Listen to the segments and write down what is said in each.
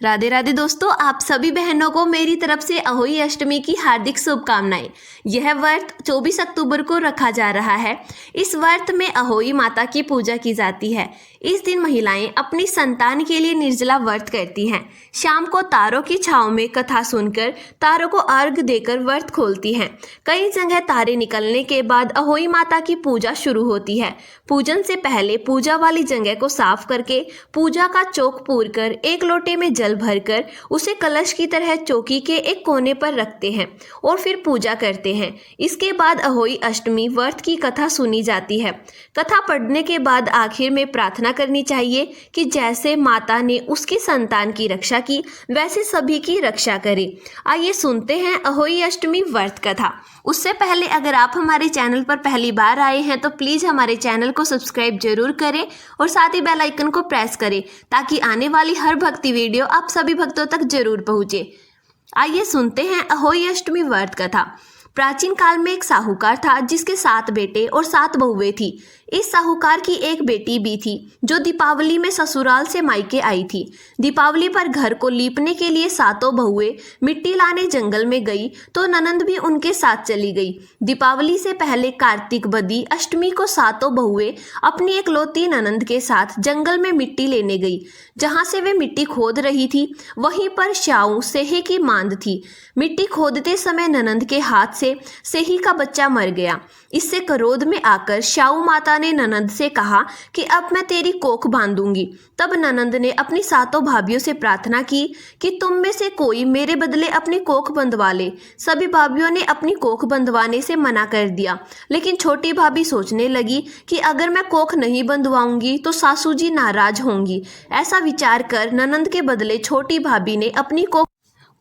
राधे राधे दोस्तों, आप सभी बहनों को मेरी तरफ से अहोई अष्टमी की हार्दिक शुभकामनाएं। यह व्रत 24 अक्टूबर को रखा जा रहा है। इस व्रत में अहोई माता की पूजा की जाती है। इस दिन महिलाएं अपनी संतान के लिए निर्जला व्रत करती हैं। शाम को तारों की छांव में कथा सुनकर तारों को अर्घ देकर व्रत खोलती हैं। कई जगह तारे निकलने के बाद अहोई माता की पूजा शुरू होती है। पूजन से पहले पूजा वाली जगह को साफ करके पूजा का चौक पूर कर एक लोटे में जल भरकर उसे कलश की तरह चौकी के एक कोने पर रखते हैं और फिर पूजा करते हैं। इसके बाद अहोई अष्टमी व्रत की कथा सुनी जाती है। कथा पढ़ने के बाद आखिर में प्रार्थना करनी चाहिए कि जैसे माता ने उसकी संतान की रक्षा की वैसे सभी की रक्षा करे। आइए सुनते हैं अहोई अष्टमी व्रत कथा। उससे पहले अगर आप हमारे चैनल पर पहली बार आए हैं तो प्लीज़ हमारे चैनल को सब्सक्राइब जरूर करें और साथ ही बेल आइकन को प्रेस करें ताकि आने वाली हर भक्ति वीडियो आप सभी भक्तों तक जरूर पहुँचे। आइए सुनते हैं अहोई अष्टमी व्रत कथा। प्राचीन काल में एक साहूकार था जिसके 7 बेटे और 7 बहुएं थी। इस साहूकार की एक बेटी भी थी जो दीपावली में ससुराल से मायके आई थी। दीपावली पर घर को लीपने के लिए 7 बहुएं मिट्टी लाने जंगल में गई तो ननंद भी उनके साथ चली गई। दीपावली से पहले कार्तिक बदी अष्टमी को 7 बहुएं अपनी एकलौती ननंद के साथ जंगल में मिट्टी लेने गई। जहां से वे मिट्टी खोद रही थी वहीं पर श्याऊ सेही की मांद थी। मिट्टी खोदते समय ननंद के हाथ से सेही का बच्चा मर गया। इससे क्रोध में आकर श्याऊ माता ने ननंद से कहा कि अब मैं तेरी कोख बांधूंगी। तब ननंद ने अपनी 7 भाभियों से प्रार्थना की कि तुम में से कोई मेरे बदले अपनी कोख बंधवा ले। सभी भाभियों ने अपनी कोख बंधवाने से मना कर दिया, लेकिन छोटी भाभी सोचने लगी कि अगर मैं कोख नहीं बंधवाऊंगी तो सासू जी नाराज होंगी। ऐसा विचार कर ननंद के बदले छोटी भाभी ने अपनी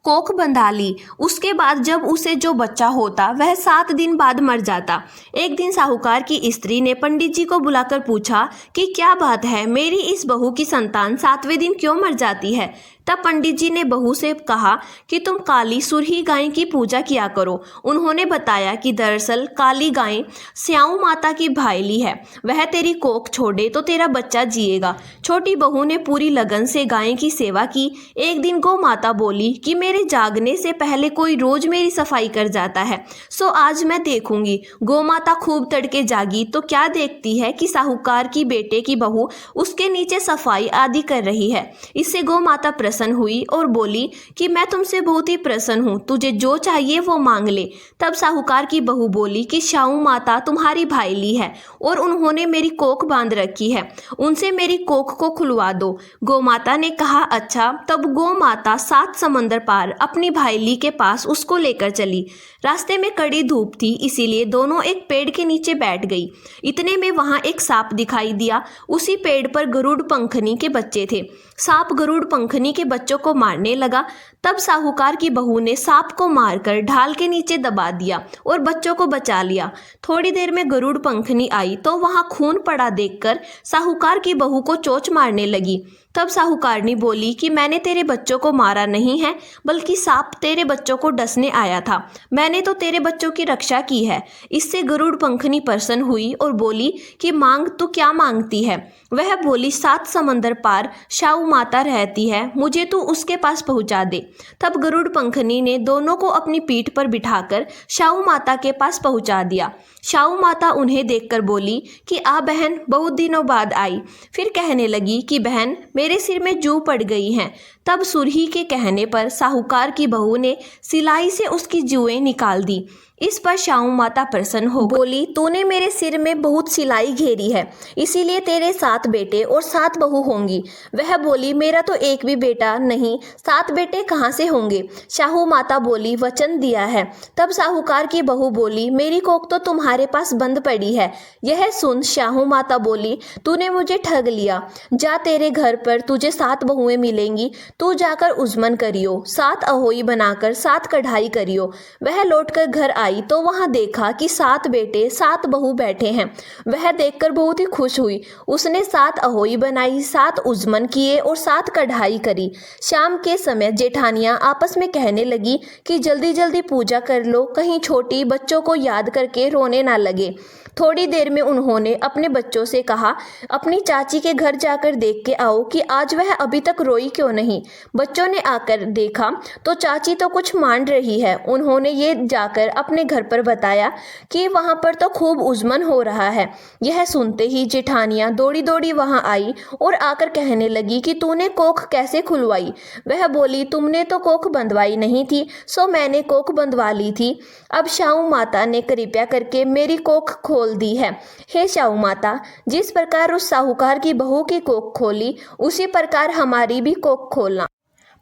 कोख बंधा ली। उसके बाद जब उसे जो बच्चा होता वह 7 दिन बाद मर जाता। एक दिन साहूकार की स्त्री ने पंडित जी को बुलाकर पूछा कि क्या बात है, मेरी इस बहू की संतान 7वें दिन क्यों मर जाती है। तब पंडित जी ने बहू से कहा कि तुम काली सुरही गाय की पूजा किया करो। उन्होंने बताया कि दरअसल काली गाय श्याऊ माता की भाईली है, वह तेरी कोख छोड़े तो तेरा बच्चा जिएगा। छोटी बहू ने पूरी लगन से गाय की सेवा की। एक दिन गौ माता बोली कि मेरे जागने से पहले कोई रोज मेरी सफाई कर जाता है, सो आज मैं देखूंगी। गौ माता खूब तड़के जागी तो क्या देखती है कि साहूकार की बेटे की बहू उसके नीचे सफाई आदि कर रही है। इससे गौ माता प्रसन्न हुई और बोली कि मैं तुमसे बहुत ही प्रसन्न हूँ, तुझे जो चाहिए वो मांग ले। तब साहूकार की बहू बोली कि श्याऊ माता तुम्हारी भाईली है और उन्होंने मेरी कोख बांध रखी है, उनसे मेरी कोख को खुलवा दो। गौ माता ने कहा अच्छा। तब गौ माता 7 समंदर पार अपनी भाईली के पास उसको लेकर चली। रास्ते में कड़ी धूप थी, इसीलिए दोनों एक पेड़ के नीचे बैठ गई। इतने में वहां एक सांप दिखाई दिया। उसी पेड़ पर गरुड़ पंखनी के बच्चे थे। सांप गरुड़ पंखनी के बच्चों को मारने लगा। तब साहूकार की बहू ने सांप को मारकर ढाल के नीचे दबा दिया और बच्चों को बचा लिया। थोड़ी देर में गरुड़ पंखनी आई तो वहां खून पड़ा देखकर साहूकार की बहू को चोंच मारने लगी। तब साहूकारनी बोली कि मैंने तेरे बच्चों को मारा नहीं है, बल्कि सांप तेरे बच्चों को डसने आया था। मैंने तो तेरे बच्चों की रक्षा की है। इससे गरुड़ पंखनी प्रसन्न हुई और बोली कि मांग तू क्या मांगती है। वह बोली 7 समंदर पार श्याऊ माता रहती है, मुझे तू उसके पास पहुंचा दे। तब गरुड़ पंखनी ने दोनों को अपनी पीठ पर बिठाकर श्याऊ माता के पास पहुंचा दिया। श्याऊ माता उन्हें देखकर बोली कि आ बहन, बहुत दिनों बाद आई। फिर कहने लगी कि बहन, मेरे सिर में जू पड़ गई हैं। तब सुरही के कहने पर साहूकार की बहू ने सिलाई से उसकी जुएं निकाल दी। इस पर श्याऊ माता प्रसन्न हो बोली तूने मेरे सिर में बहुत सिलाई घेरी है, इसीलिए तेरे 7 बेटे और 7 बहू होंगी। वह बोली मेरा तो एक भी बेटा नहीं, 7 बेटे कहाँ से होंगे। शाहू माता बोली वचन दिया है। तब साहूकार की बहू बोली मेरी कोख तो तुम्हारे पास बंद पड़ी है। यह सुन शाहू माता बोली तूने मुझे ठग लिया। जा, तेरे घर पर तुझे 7 बहुएं मिलेंगी, तू जाकर उजमन करियो, 7 अहोई बनाकर 7 कढ़ाई करियो। वह लौटकर घर आई तो वहां देखा कि 7 बेटे 7 बहू बैठे हैं। वह देखकर बहुत ही खुश हुई। उसने 7 अहोई बनाई, 7 उजमन किए और 7 कढ़ाई करी। शाम के समय जेठानियां आपस में कहने लगी कि जल्दी जल्दी पूजा कर लो, कहीं छोटी बच्चों को याद करके रोने ना लगे। थोड़ी देर में उन्होंने अपने बच्चों से कहा अपनी चाची के घर जाकर देख के आओ कि आज वह अभी तक रोई क्यों नहीं। बच्चों ने आकर देखा तो चाची तो कुछ मान रही है। उन्होंने ये जाकर अपने घर पर बताया कि वहाँ पर तो खूब उजमन हो रहा है। यह सुनते ही जेठानियाँ दौड़ी दौड़ी वहाँ आई और आकर कहने लगी कि तूने कोख कैसे खुलवाई। वह बोली, तुमने तो कोख बंधवाई नहीं थी, सो मैंने कोख बंधवा ली थी। अब शाहू माता ने कृपया करके मेरी कोख खोल दी है। हे शाहू माता, जिस प्रकार उस साहूकार की बहू की कोख खोली, उसी प्रकार हमारी भी कोख खोलना।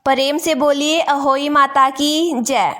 प्रेम से बोलिए अहोई माता की जय।